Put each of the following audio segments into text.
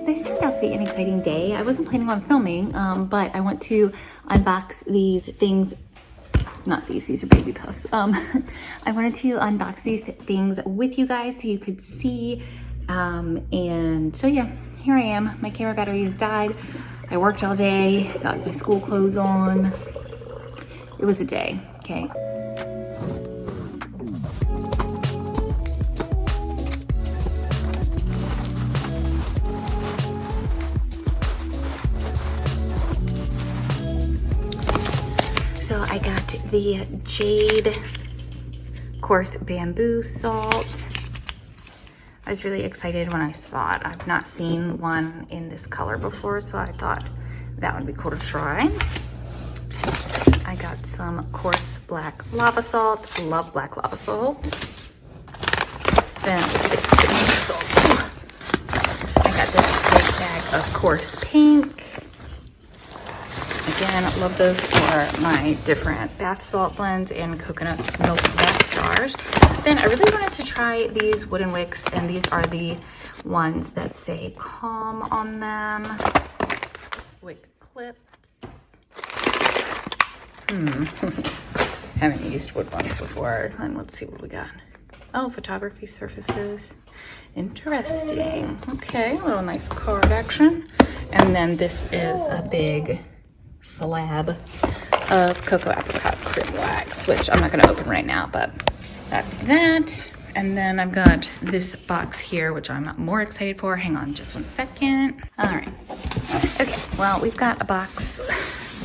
This turned out to be an exciting day. I wasn't planning on filming, but I want to unbox these things. Not these are baby puffs. I wanted to unbox these things with you guys so you could see. And so yeah, here I am. My camera battery has died. I worked all day, got my school clothes on. It was a day, okay? So I got the Jade Coarse Bamboo Salt. I was really excited when I saw it. I've not seen one in this color before, so I thought that would be cool to try. I got some Coarse Black Lava Salt. Love black lava salt. Then we'll stick with the Jade salt. I got this big bag of Coarse Pink. Again, I love those for my different bath salt blends and coconut milk bath jars. Then I really wanted to try these wooden wicks, and these are the ones that say calm on them. Wick clips. Haven't used wood ones before. And let's see what we got. Oh, photography surfaces. Interesting. Okay, a little nice card action. And then this is a big slab of cocoa apricot crib wax, which I'm not going to open right now, but that's that. And then I've got this box here, which I'm more excited for. Hang on just one second. All right. Okay, well, we've got a box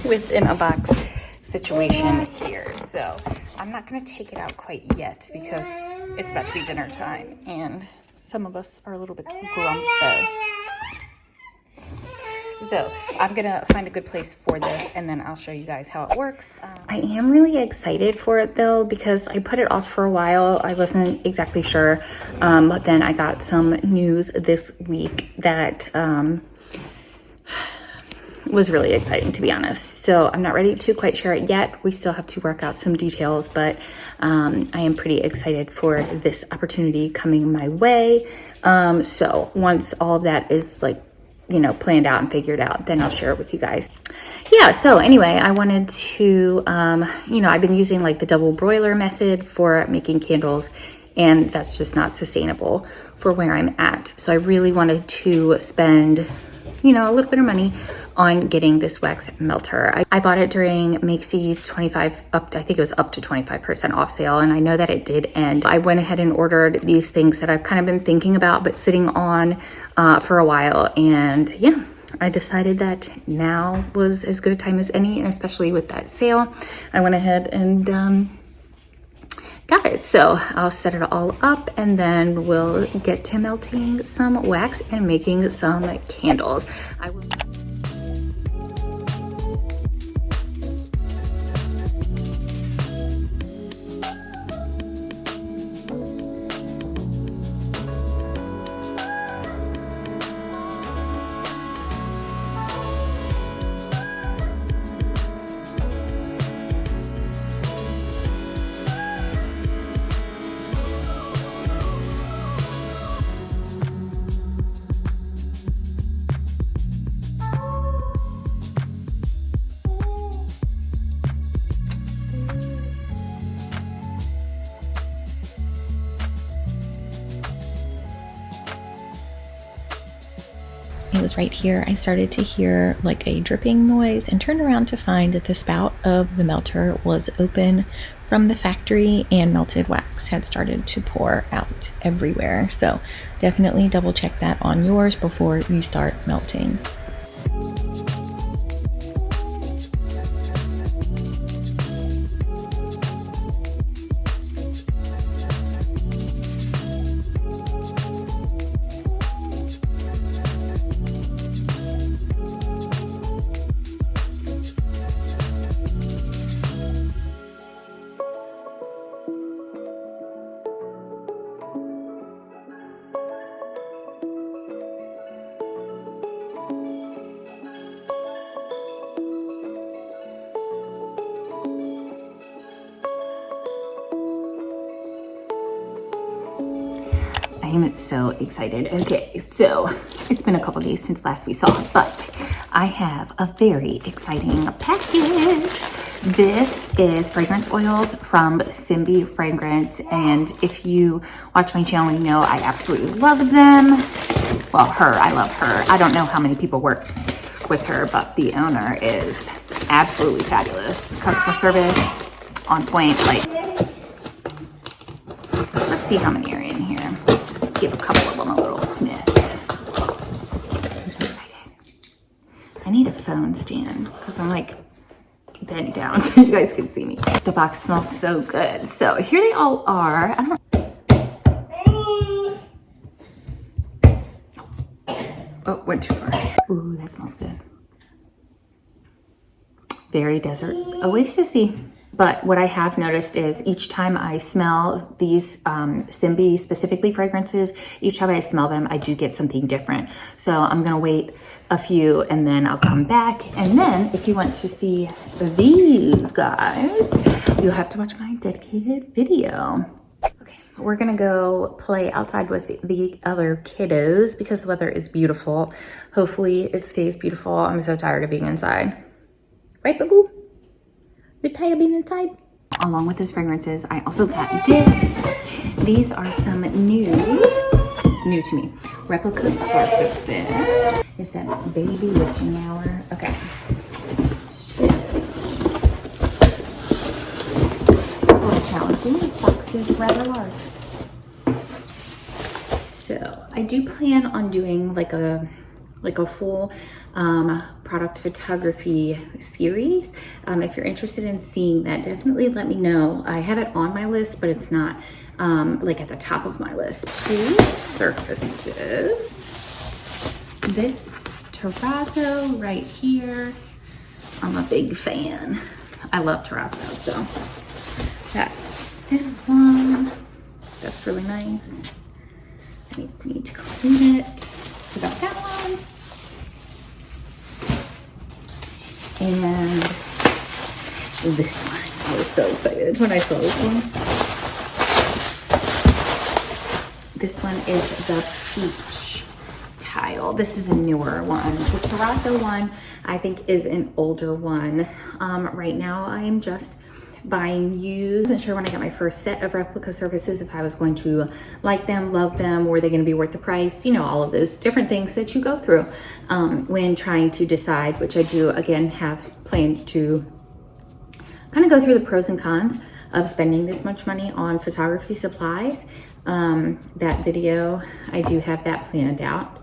within a box situation here. So I'm not going to take it out quite yet because it's about to be dinner time and some of us are a little bit grumpy. So I'm gonna find a good place for this and then I'll show you guys how it works. I am really excited for it though, because I put it off for a while. I wasn't exactly sure, but then I got some news this week that was really exciting, to be honest. So I'm not ready to quite share it yet. We still have to work out some details, but I am pretty excited for this opportunity coming my way. So once all of that is planned out and figured out, then I'll share it with you guys. Yeah, so anyway, I wanted to, I've been using the double broiler method for making candles, and that's just not sustainable for where I'm at. So I really wanted to spend, a little bit of money on getting this wax melter. I bought it during Makesy's I think it was up to 25% off sale, and I know that it did end. I went ahead and ordered these things that I've kind of been thinking about but sitting on for a while, and yeah, I decided that now was as good a time as any, and especially with that sale, I went ahead and got it. So I'll set it all up and then we'll get to melting some wax and making some candles. It was right here I started to hear a dripping noise and turned around to find that the spout of the melter was open from the factory and melted wax had started to pour out everywhere. So definitely double check that on yours before you start melting. I'm so excited. Okay, so it's been a couple days since last we saw, but I have a very exciting package. This is fragrance oils from Simbi Fragrance, and if you watch my channel, you know I absolutely love them. Well, I love her. I don't know how many people work with her, but the owner is absolutely fabulous. Customer service on point. Like, let's see how many are in here. Just give a couple of them a little sniff. I'm so excited. I need a phone stand because I'm like bent down so you guys can see me. The box smells so good. So here they all are. I don't Oh, went too far. Ooh, that smells good. Very desert oasis-y. But what I have noticed is each time I smell these Simbi specifically fragrances, each time I smell them, I do get something different. So I'm gonna wait a few and then I'll come back. And then if you want to see these guys, you'll have to watch my dedicated video. Okay, we're gonna go play outside with the other kiddos because the weather is beautiful. Hopefully it stays beautiful. I'm so tired of being inside. Right, Boo? You're tired of being inside? Along with those fragrances, I also got this. These are some new to me, replica surfaces. Is that baby witching hour? Okay. Shit. It's a little challenging. This box is rather large. So I do plan on doing like a full product photography series. If you're interested in seeing that, definitely let me know. I have it on my list, but it's not like at the top of my list. Two surfaces. This terrazzo right here. I'm a big fan. I love terrazzo, so that's this one. That's really nice. I need to clean it. So got that one. And this one. I was so excited when I saw this one. This one is the peach tile. This is a newer one. The terrazzo one, I think, is an older one. Right now, I am just buying used. I wasn't sure when I got my first set of replica surfaces if I was going to like them, love them, were they going to be worth the price? You know, all of those different things that you go through when trying to decide, which I do, again, have planned to kind of go through the pros and cons of spending this much money on photography supplies. That video, I do have that planned out.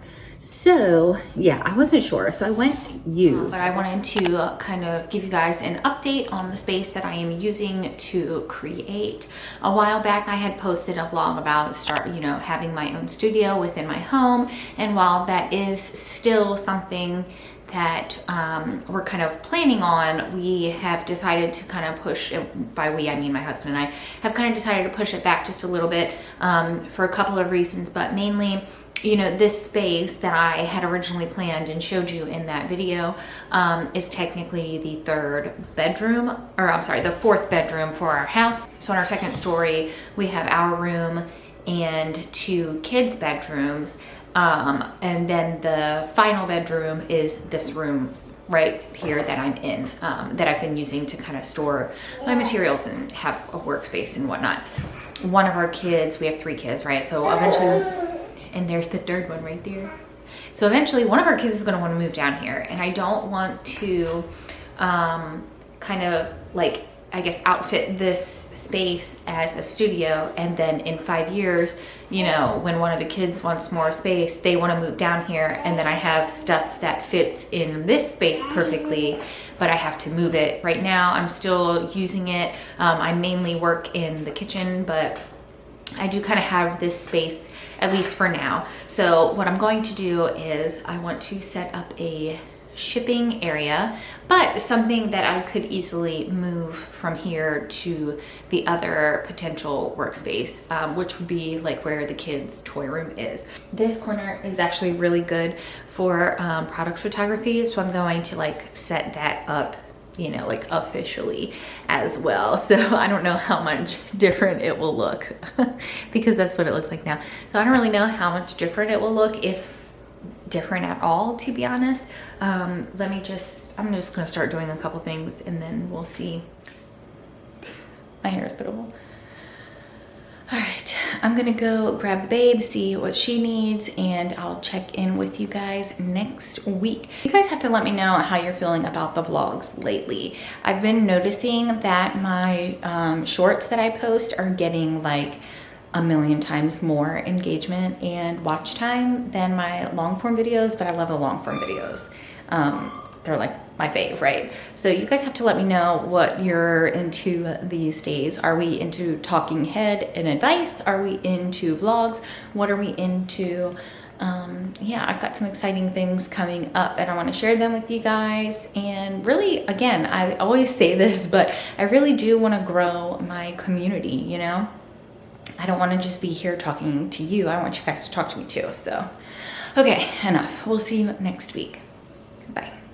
So yeah, I wasn't sure, so I went used. But I wanted to kind of give you guys an update on the space that I am using to create. A while back, I had posted a vlog about having my own studio within my home, and while that is still something that we're kind of planning on, we have decided to kind of push it. By we, I mean my husband and I have kind of decided to push it back just a little bit for a couple of reasons, but mainly, you know, this space that I had originally planned and showed you in that video is technically the the fourth bedroom for our house. So in our second story, we have our room and two kids' bedrooms. And then the final bedroom is this room right here that I'm in, that I've been using to kind of store my materials and have a workspace and whatnot. One of our kids, we have 3 kids, right? So eventually, and there's the third one right there. So eventually one of our kids is gonna wanna move down here, and I don't want to kind of like, I guess, outfit this space as a studio, and then in 5 years, you know, when one of the kids wants more space, they want to move down here, and then I have stuff that fits in this space perfectly, but I have to move it. Right now, I'm still using it. I mainly work in the kitchen, but I do kind of have this space, at least for now. So what I'm going to do is I want to set up a shipping area, but something that I could easily move from here to the other potential workspace, which would be like where the kids' toy room is. This corner is actually really good for product photography, so I'm going to like set that up you know, like officially as well. So I don't know how much different it will look because that's what it looks like now. So I don't really know how much different it will look, if different at all, to be honest. I'm just gonna start doing a couple things and then we'll see. My hair is pitiful. All right, I'm gonna go grab the babe, see what she needs, and I'll check in with you guys next week. You guys have to let me know how you're feeling about the vlogs lately. I've been noticing that my shorts that I post are getting like 1,000,000 times more engagement and watch time than my long form videos, but I love the long form videos. They're like my fave, right? So you guys have to let me know what you're into these days. Are we into talking head and advice? Are we into vlogs? What are we into? Yeah, I've got some exciting things coming up and I want to share them with you guys. And really, again, I always say this, but I really do want to grow my community, you know? I don't want to just be here talking to you. I want you guys to talk to me too. So, okay, enough. We'll see you next week. Bye.